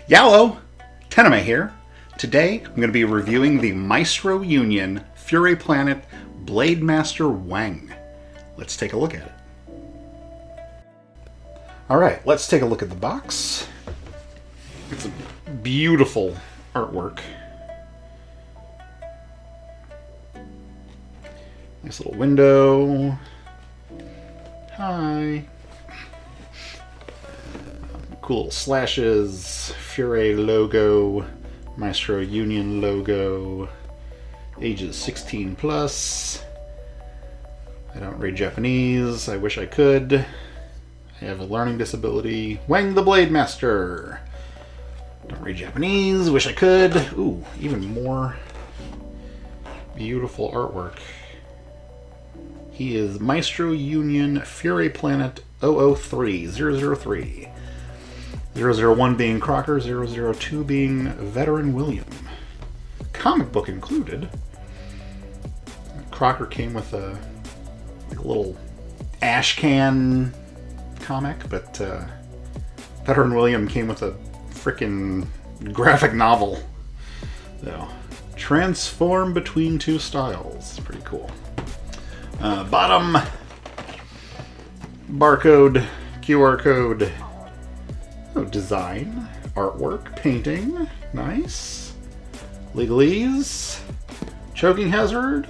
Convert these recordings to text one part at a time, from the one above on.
Yallo! TENIME here. Today I'm going to be reviewing the Maestro Union FuRay Planet Blade Master Weng. Let's take a look at it. Alright, let's take a look at the box. It's a beautiful artwork. Nice little window. Hi. Cool little slashes, FuRay logo, Maestro Union logo, ages 16 plus. I don't read Japanese, I wish I could. I have a learning disability. Weng the Blade Master. Don't read Japanese, wish I could. Ooh, even more beautiful artwork. He is Maestro Union FuRay Planet 003, 003. 001 being Crocker, 002 being Veteran William. Comic book included. Crocker came with a little ash can comic, but Veteran William came with a frickin' graphic novel. So, transform between two styles. Pretty cool. Bottom, barcode, QR code. Oh, design, artwork, painting, nice. Legalese, choking hazard.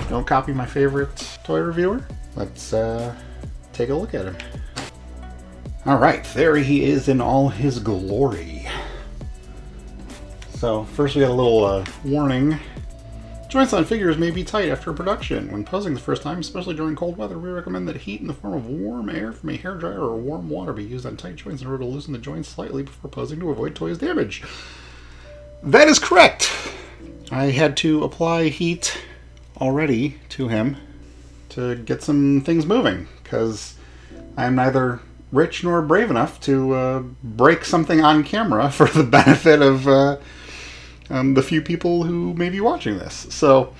Don't copy my favorite toy reviewer. Let's take a look at him. All right, there he is in all his glory. So first we got a little warning. Joints on figures may be tight after production. When posing the first time, especially during cold weather, we recommend that heat in the form of warm air from a hairdryer or warm water be used on tight joints in order to loosen the joints slightly before posing to avoid toys damage. That is correct! I had to apply heat already to him to get some things moving, because I'm neither rich nor brave enough to break something on camera for the benefit of the few people who may be watching this. So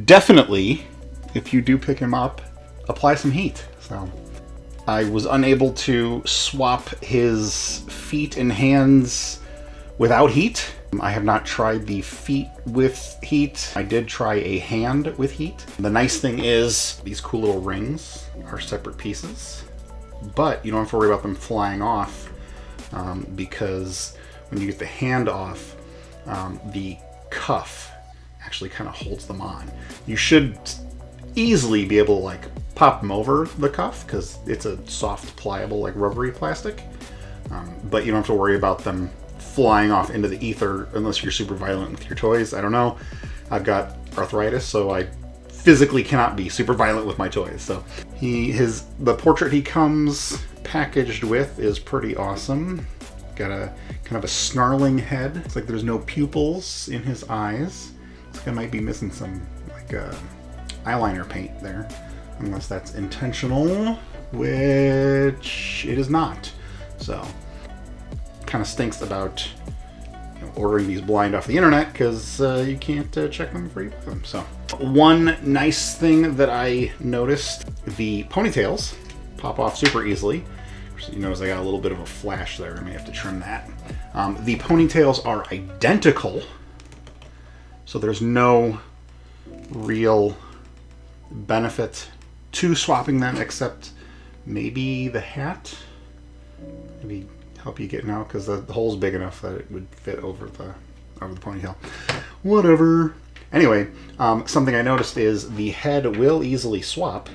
definitely, if you do pick him up, apply some heat. So I was unable to swap his feet and hands without heat. I have not tried the feet with heat. I did try a hand with heat. The nice thing is these cool little rings are separate pieces, but you don't have to worry about them flying off because when you get the hand off, the cuff actually kind of holds them on. You should easily be able to like pop them over the cuff because it's a soft, pliable, like rubbery plastic. But you don't have to worry about them flying off into the ether unless you're super violent with your toys. I don't know. I've got arthritis, so I physically cannot be super violent with my toys. So the portrait he comes packaged with is pretty awesome. Got a kind of a snarling head. It's like there's no pupils in his eyes. Looks like I might be missing some like eyeliner paint there, unless that's intentional, which it is not. So kind of stinks about ordering these blind off the internet because you can't check them before you buy them. So one nice thing that I noticed, the ponytails pop off super easily. You notice I got a little bit of a flash there. I may have to trim that. The ponytails are identical, so there's no real benefit to swapping them except maybe the hat. Maybe help you get out because the hole's big enough that it would fit over the ponytail. Whatever. Anyway, something I noticed is the head will easily swap,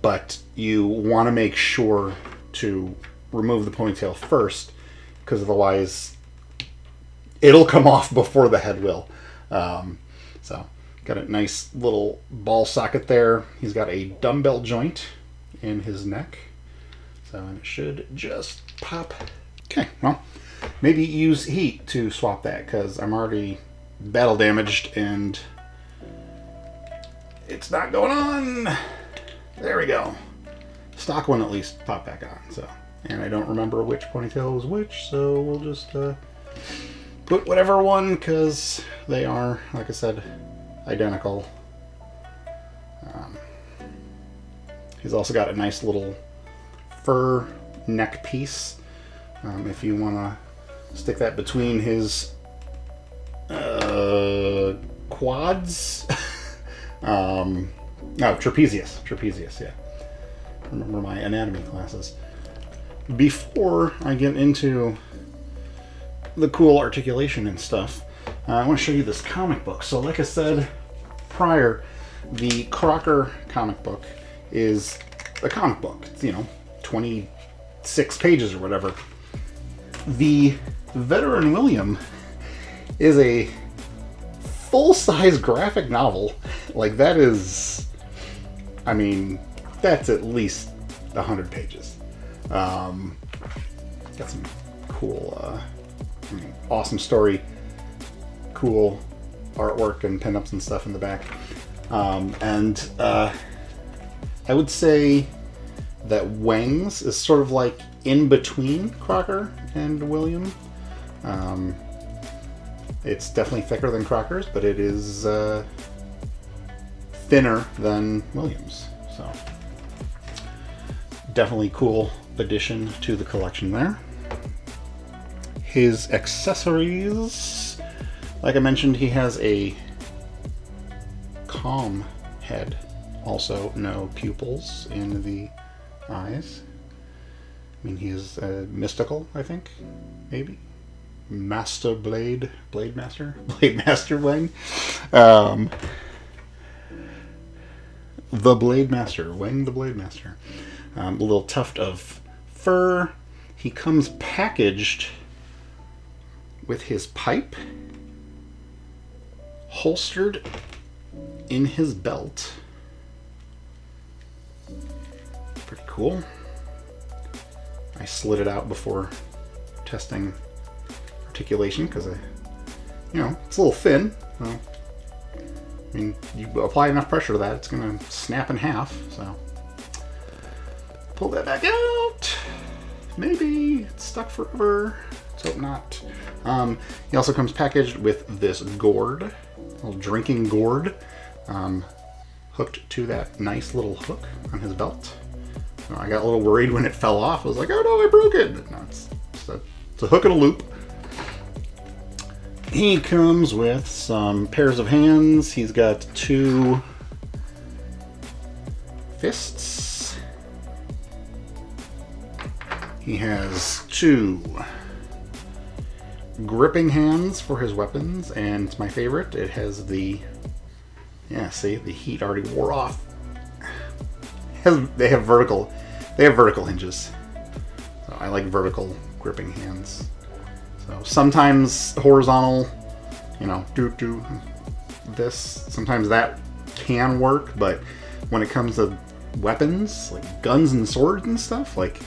but you want to make sure to remove the ponytail first, because otherwise it'll come off before the head will. So got a nice little ball socket there. He's got a dumbbell joint in his neck, so it should just pop. Okay, well, maybe use heat to swap that because I'm already battle damaged and it's not going on. There we go. Stock one at least popped back on. So, and I don't remember which ponytail was which, so we'll just put whatever one because they are, like I said, identical. He's also got a nice little fur neck piece If you want to stick that between his quads. No, trapezius, yeah. Remember my anatomy classes. Before I get into the cool articulation and stuff, I want to show you this comic book. So like I said prior, the Crocker comic book is a comic book. It's, 26 pages or whatever. The Veteran William is a full-size graphic novel. Like, that is, I mean, that's at least 100 pages. Got some cool, awesome story, cool artwork and pinups and stuff in the back. I would say that Weng's is sort of like in between Crocker and William. It's definitely thicker than Crocker's, but it is thinner than William's. So definitely cool addition to the collection there. His accessories, like I mentioned, he has a calm head. Also, no pupils in the eyes. I mean, he is mystical, I think, maybe. Master Blade Master Weng. The Blade Master, Weng the Blade Master. A little tuft of fur. He comes packaged with his pipe holstered in his belt. Pretty cool. I slid it out before testing articulation because it's a little thin. So, I mean, you apply enough pressure to that, it's gonna snap in half. So pull that back out. Maybe it's stuck forever. Let's hope not. He also comes packaged with this gourd, a little drinking gourd, hooked to that nice little hook on his belt. So I got a little worried when it fell off. I was like, oh no, I broke it. But no, it's a hook and a loop. He comes with some pairs of hands. He's got 2 fists. He has 2 gripping hands for his weapons, and it's my favorite. It has the, see, the heat already wore off. They have vertical hinges. So I like vertical gripping hands. So sometimes horizontal, do this. Sometimes that can work, but when it comes to weapons, like guns and swords and stuff, like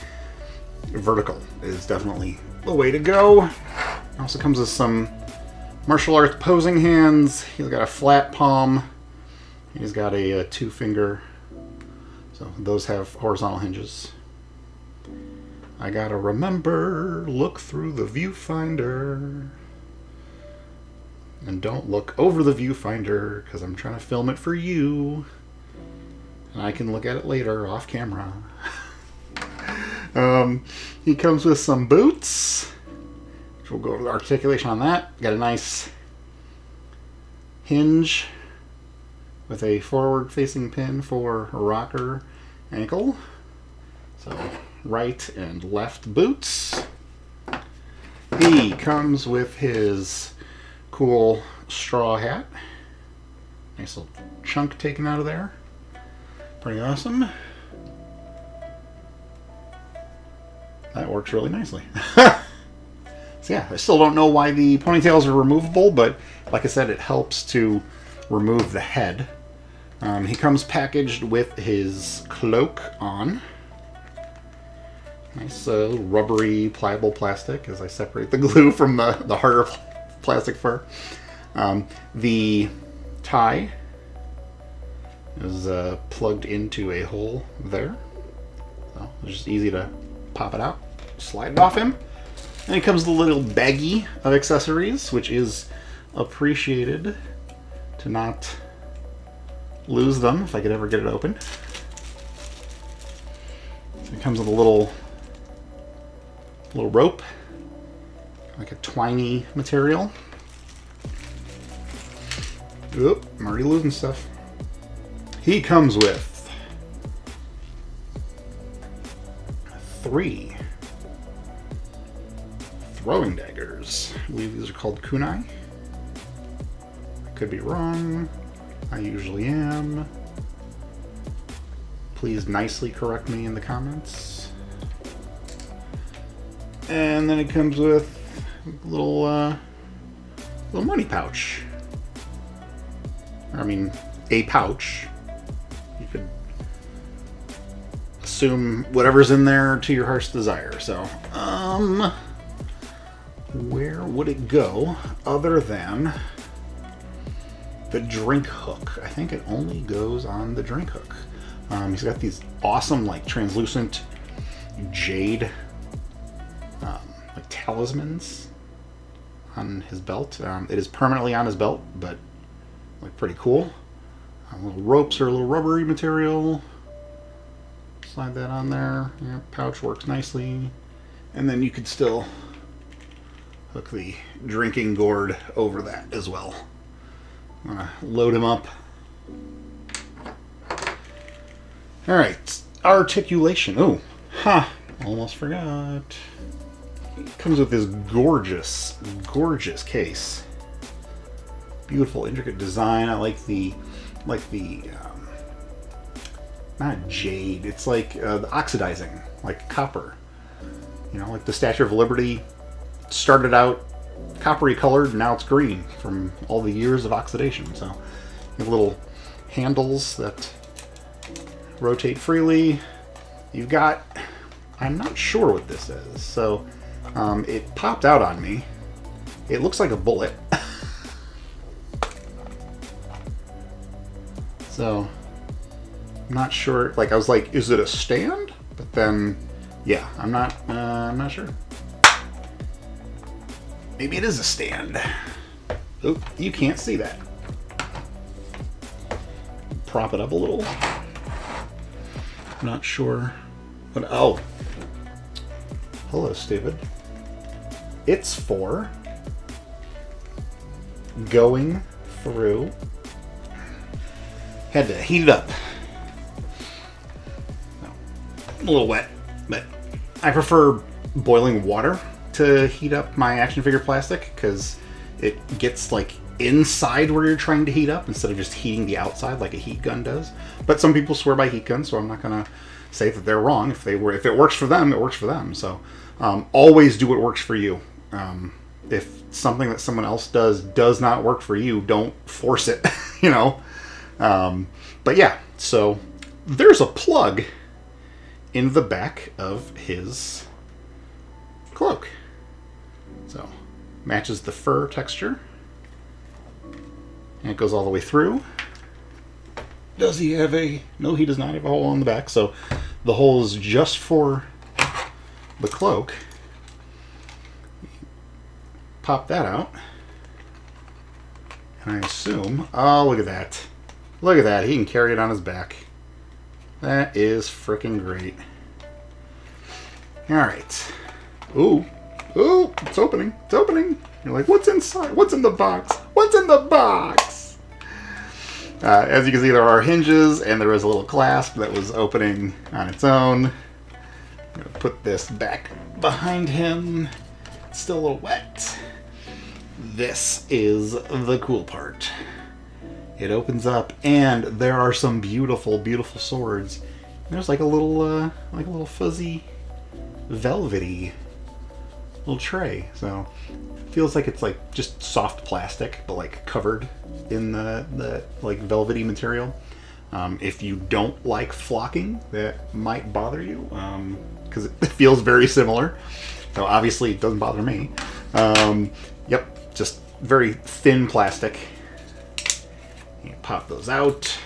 vertical is definitely the way to go. It also comes with some martial arts posing hands. He's got a flat palm. He's got a 2-finger. So those have horizontal hinges. I gotta remember, look through the viewfinder. And don't look over the viewfinder, because I'm trying to film it for you. And I can look at it later, off camera. He comes with some boots, which we'll go over the articulation on that. Got a nice hinge with a forward-facing pin for a rocker ankle. So right and left boots. He comes with his cool straw hat. Nice little chunk taken out of there. Pretty awesome. That works really nicely. So yeah, I still don't know why the ponytails are removable, but like I said, it helps to remove the head. He comes packaged with his cloak on. Nice rubbery, pliable plastic as I separate the glue from the harder plastic fur. The tie is plugged into a hole there. So it's just easy to pop it out, slide it off him. And it comes with a little baggie of accessories, which is appreciated to not lose them if I could ever get it open. So it comes with a little little rope, like a twiny material. Oop, I'm already losing stuff. He comes with 3 throwing daggers. I believe these are called kunai. I could be wrong. I usually am. Please nicely correct me in the comments. And then it comes with a little money pouch. I mean, a pouch. You could assume whatever's in there to your heart's desire. So, where would it go other than the drink hook? I think it only goes on the drink hook. He's got these awesome, like, translucent jade like talismans on his belt. It is permanently on his belt, but like pretty cool. Little ropes or a little rubbery material. Slide that on there. Yeah, pouch works nicely. And then you could still hook the drinking gourd over that as well. I'm gonna load him up. Alright, articulation. Oh, almost forgot. It comes with this gorgeous, gorgeous case. Beautiful, intricate design. I like the not jade, it's like the oxidizing, like copper. You know, like the Statue of Liberty started out coppery colored, now it's green from all the years of oxidation. So, you have little handles that rotate freely. You've got, I'm not sure what this is, so it popped out on me. It looks like a bullet. So, I'm not sure, like I was like, is it a stand? But then, yeah, I'm not sure. Maybe it is a stand. Oop, you can't see that. Prop it up a little. Not sure what, oh. Hello, stupid. It's for going through. Had to heat it up. A little wet, but I prefer boiling water to heat up my action figure plastic because it gets like inside where you're trying to heat up instead of just heating the outside like a heat gun does. But some people swear by heat guns, so I'm not gonna say that they're wrong. If it works for them, it works for them. So always do what works for you. If something that someone else does not work for you, don't force it. You know. But yeah, so there's a plug in the back of his cloak. So matches the fur texture. And it goes all the way through. Does he have a... No, he does not have a hole on the back. So the hole is just for the cloak. Pop that out. And I assume... Oh, look at that. Look at that. He can carry it on his back. That is freaking great. Alright. Ooh. Ooh, it's opening. It's opening. You're like, what's inside? What's in the box? What's in the box? As you can see, there are hinges, and there is a little clasp that was opening on its own. I'm going to put this back behind him. It's still a little wet. This is the cool part. It opens up, and there are some beautiful, beautiful swords. There's like a little fuzzy, velvety little tray. So it feels like it's like just soft plastic, but like covered in the like velvety material. If you don't like flocking, that might bother you because it feels very similar. So obviously it doesn't bother me. Yep, just very thin plastic. You pop those out.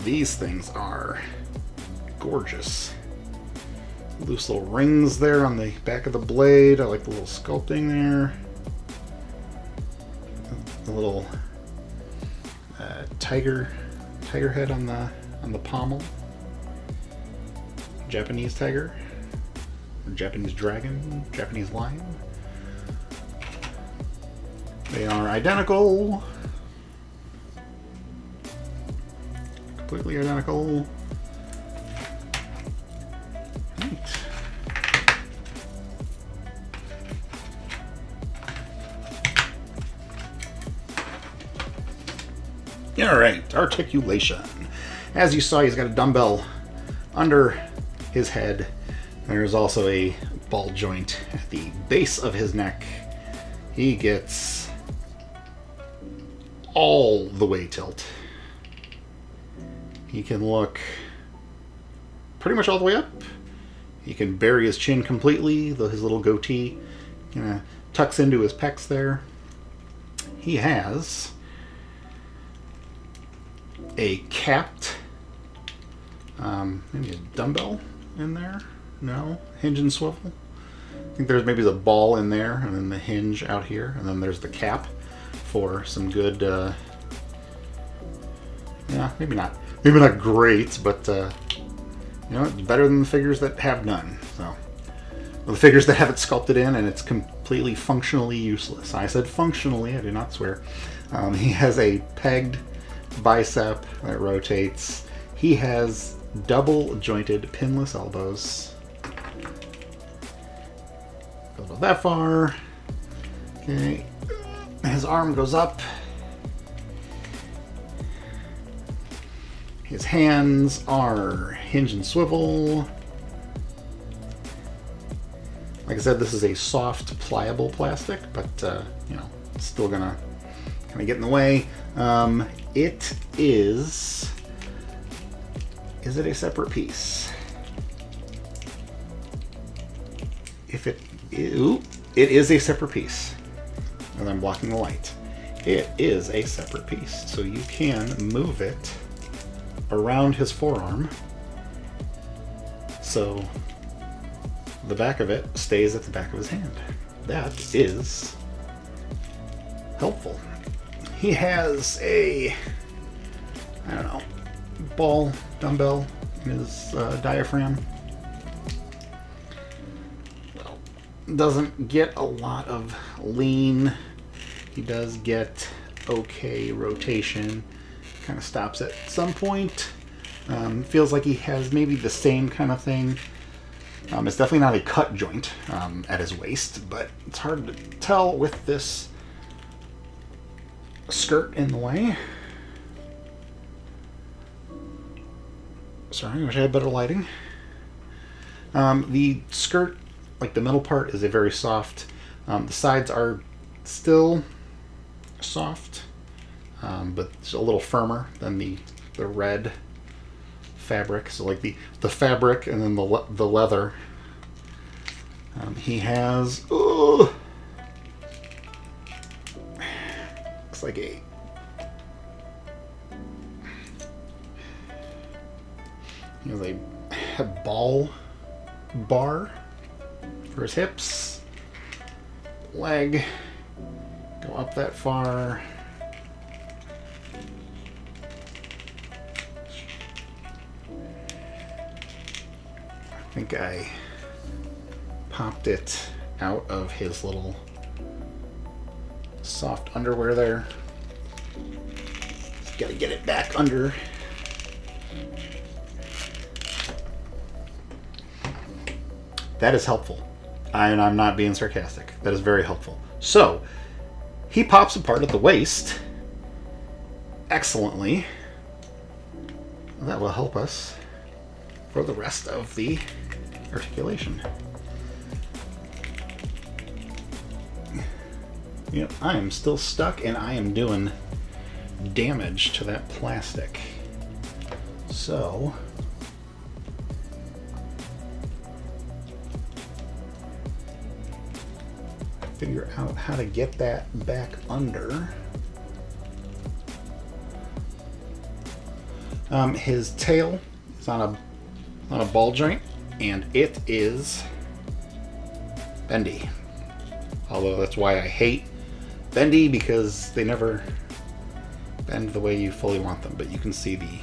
These things are gorgeous. Loose little rings there on the back of the blade. I like the little sculpting there. The little tiger head on the pommel. Japanese tiger. or Japanese dragon, Japanese lion. They are identical. Completely identical. Neat. Alright, articulation. As you saw, he's got a dumbbell under his head. There's also a ball joint at the base of his neck. He gets all the way tilt. He can look pretty much all the way up. He can bury his chin completely, though his little goatee kind of tucks into his pecs there. He has a capped, maybe a dumbbell in there. No, hinge and swivel. I think there's maybe the ball in there, and then the hinge out here, and then there's the cap for some good. Yeah, maybe not great, but you know, it's better than the figures that have none. So, well, the figures that have it sculpted in and it's completely functionally useless. I said functionally, I do not swear. He has a pegged bicep that rotates. He has double jointed pinless elbows. Goes about that far. Okay, his arm goes up. His hands are hinge and swivel. Like I said, this is a soft, pliable plastic, but you know, it's still gonna kind of get in the way. It is it a separate piece? If it is a separate piece, and I'm blocking the light. It is a separate piece, so you can move it around his forearm, so the back of it stays at the back of his hand. That is helpful. He has a, I don't know, ball dumbbell in his diaphragm. Well, doesn't get a lot of lean. He does get okay rotation. Kind of stops at some point. Feels like he has maybe the same kind of thing. It's definitely not a cut joint at his waist, but it's hard to tell with this skirt in the way. Sorry, I wish I had better lighting. The skirt, like the middle part, is a very soft. The sides are still soft, but it's a little firmer than the red fabric. So like the fabric and then the leather. He has looks like a ball bar for his hips. Leg go up that far. I think I popped it out of his little soft underwear there. Just gotta get it back under. That is helpful. And I'm not being sarcastic. That is very helpful. So, he pops apart at the waist excellently. That will help us for the rest of the articulation. Yep, I am still stuck and I am doing damage to that plastic. So, figure out how to get that back under. His tail is on a ball joint, and it is bendy. Although that's why I hate bendy, because they never bend the way you fully want them. But you can see the,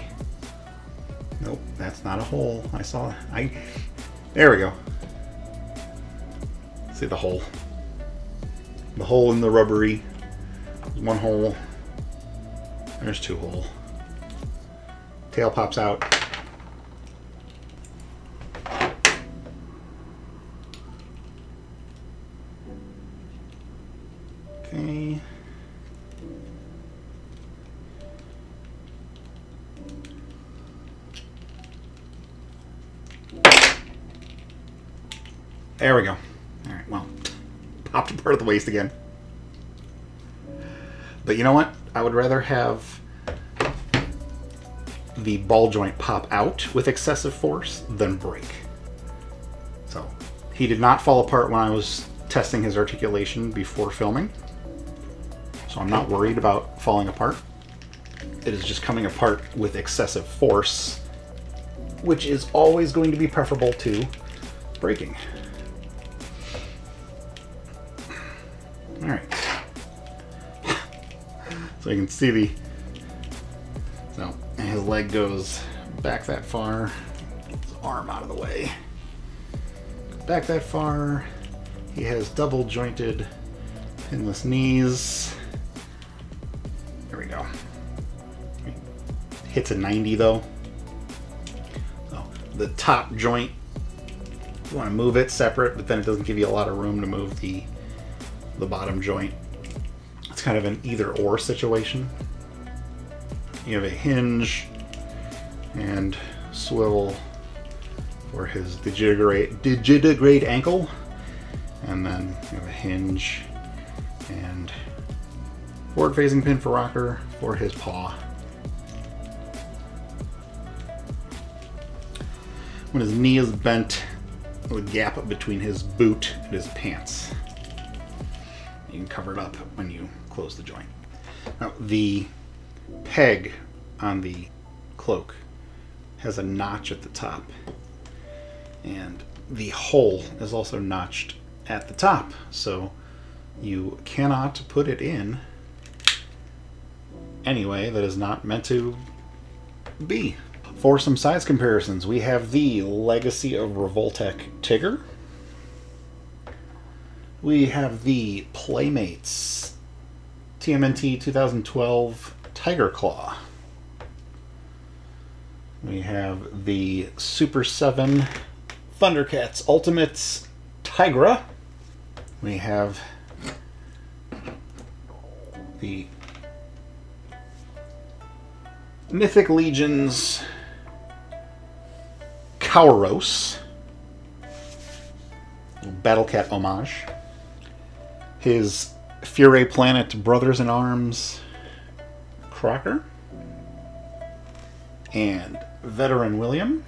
nope, that's not a hole. There we go. See the hole? The hole in the rubbery. One hole. There's two hole. Tail pops out. Okay. There we go. All right, well, popped apart at the waist again. But you know what? I would rather have the ball joint pop out with excessive force than break. So he did not fall apart when I was testing his articulation before filming. So I'm not worried about falling apart. It is just coming apart with excessive force, which is always going to be preferable to breaking. All right. So you can see so his leg goes back that far, his arm out of the way. Back that far, he has double jointed pinless knees. There we go. Hits a 90 though. So the top joint, you want to move it separate, but then it doesn't give you a lot of room to move the bottom joint. It's kind of an either-or situation. You have a hinge and swivel for his digitigrade ankle, and then you have a hinge and forward-facing pin for rocker for his paw. When his knee is bent, the gap between his boot and his pants. You can cover it up when you close the joint. Now, the peg on the cloak has a notch at the top, and the hole is also notched at the top, so you cannot put it in any way that is not meant to be. For some size comparisons, we have the Legacy of Revoltech Tigger. We have the Playmates TMNT 2012 Tiger Claw. We have the Super 7 Thundercats Ultimates Tigra. We have the Mythic Legions Kauros. Battle Cat homage. His FuRay Planet Brothers in Arms Crocker. And Veteran William.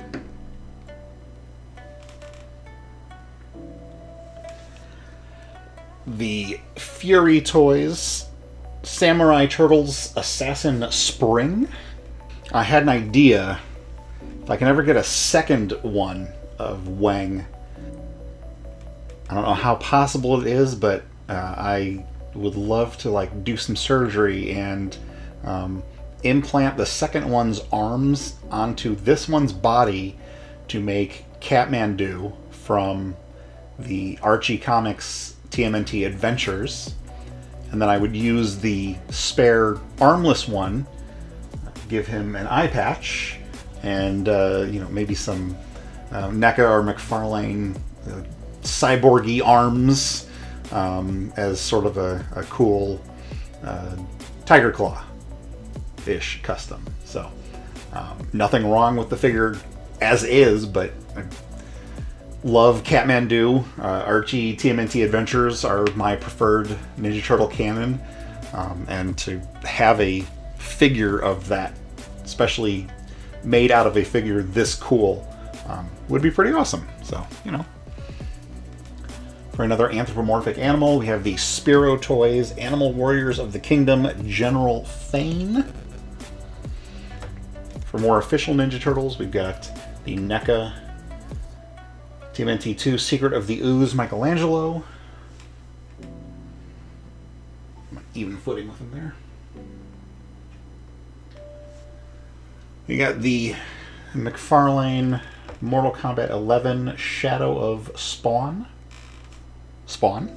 The Fury Toys Samurai Turtles Assassin Spring. I had an idea, if I can ever get a second one of Weng, I don't know how possible it is, but I would love to like do some surgery and implant the second one's arms onto this one's body to make Catmandu from the Archie Comics TMNT Adventures, and then I would use the spare armless one, give him an eye patch, and you know, maybe some NECA or McFarlane cyborgy arms as sort of a cool Tiger Claw-ish custom. So nothing wrong with the figure as is, but I love Catmandu. Archie TMNT Adventures are my preferred Ninja Turtle canon, and to have a figure of that, especially made out of a figure this cool, would be pretty awesome. So, you know. For another anthropomorphic animal, we have the Spiro Toys Animal Warriors of the Kingdom General Thane. For more official Ninja Turtles, we've got the NECA TMNT 2 Secret of the Ooze Michelangelo. Even footing with him there. We got the McFarlane Mortal Kombat 11 Shadow of Spawn Spawn.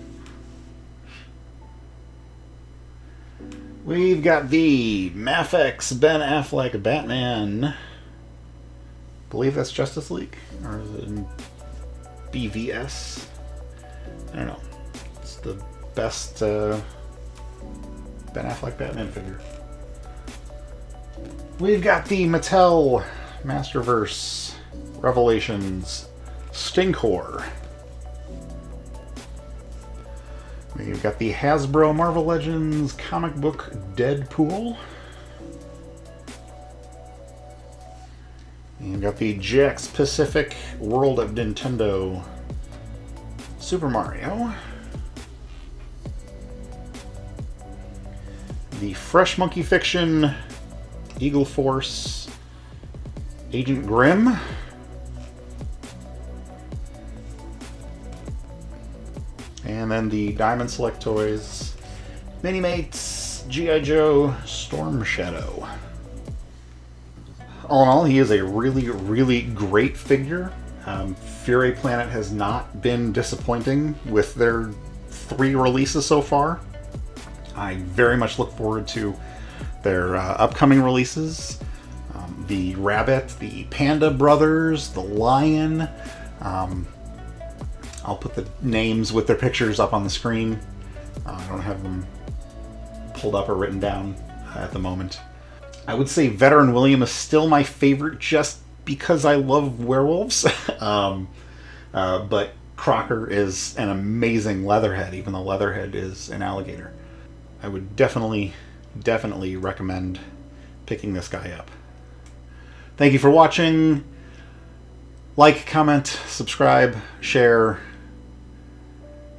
We've got the Mafex Ben Affleck Batman. I believe that's Justice League, or is it BVS? I don't know. It's the best Ben Affleck Batman figure. We've got the Mattel Masterverse Revelations Stinkor. We've got the Hasbro Marvel Legends comic book Deadpool. And you've got the Jakks Pacific World of Nintendo Super Mario. The Fresh Monkey Fiction Eagle Force Agent Grimm. And then the Diamond Select Toys Mini-Mates G.I. Joe Storm Shadow. All in all, he is a really, really great figure. FuRay Planet has not been disappointing with their 3 releases so far. I very much look forward to their upcoming releases. The Rabbit, the Panda Brothers, the Lion. I'll put the names with their pictures up on the screen. I don't have them pulled up or written down at the moment. I would say Veteran William is still my favorite just because I love werewolves. But Crocker is an amazing Leatherhead, even though Leatherhead is an alligator. I would definitely recommend picking this guy up. Thank you for watching. Like, comment, subscribe, share,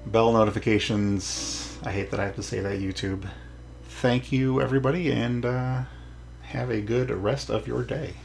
bell notifications. I hate that I have to say that, YouTube. Thank you, everybody, and have a good rest of your day.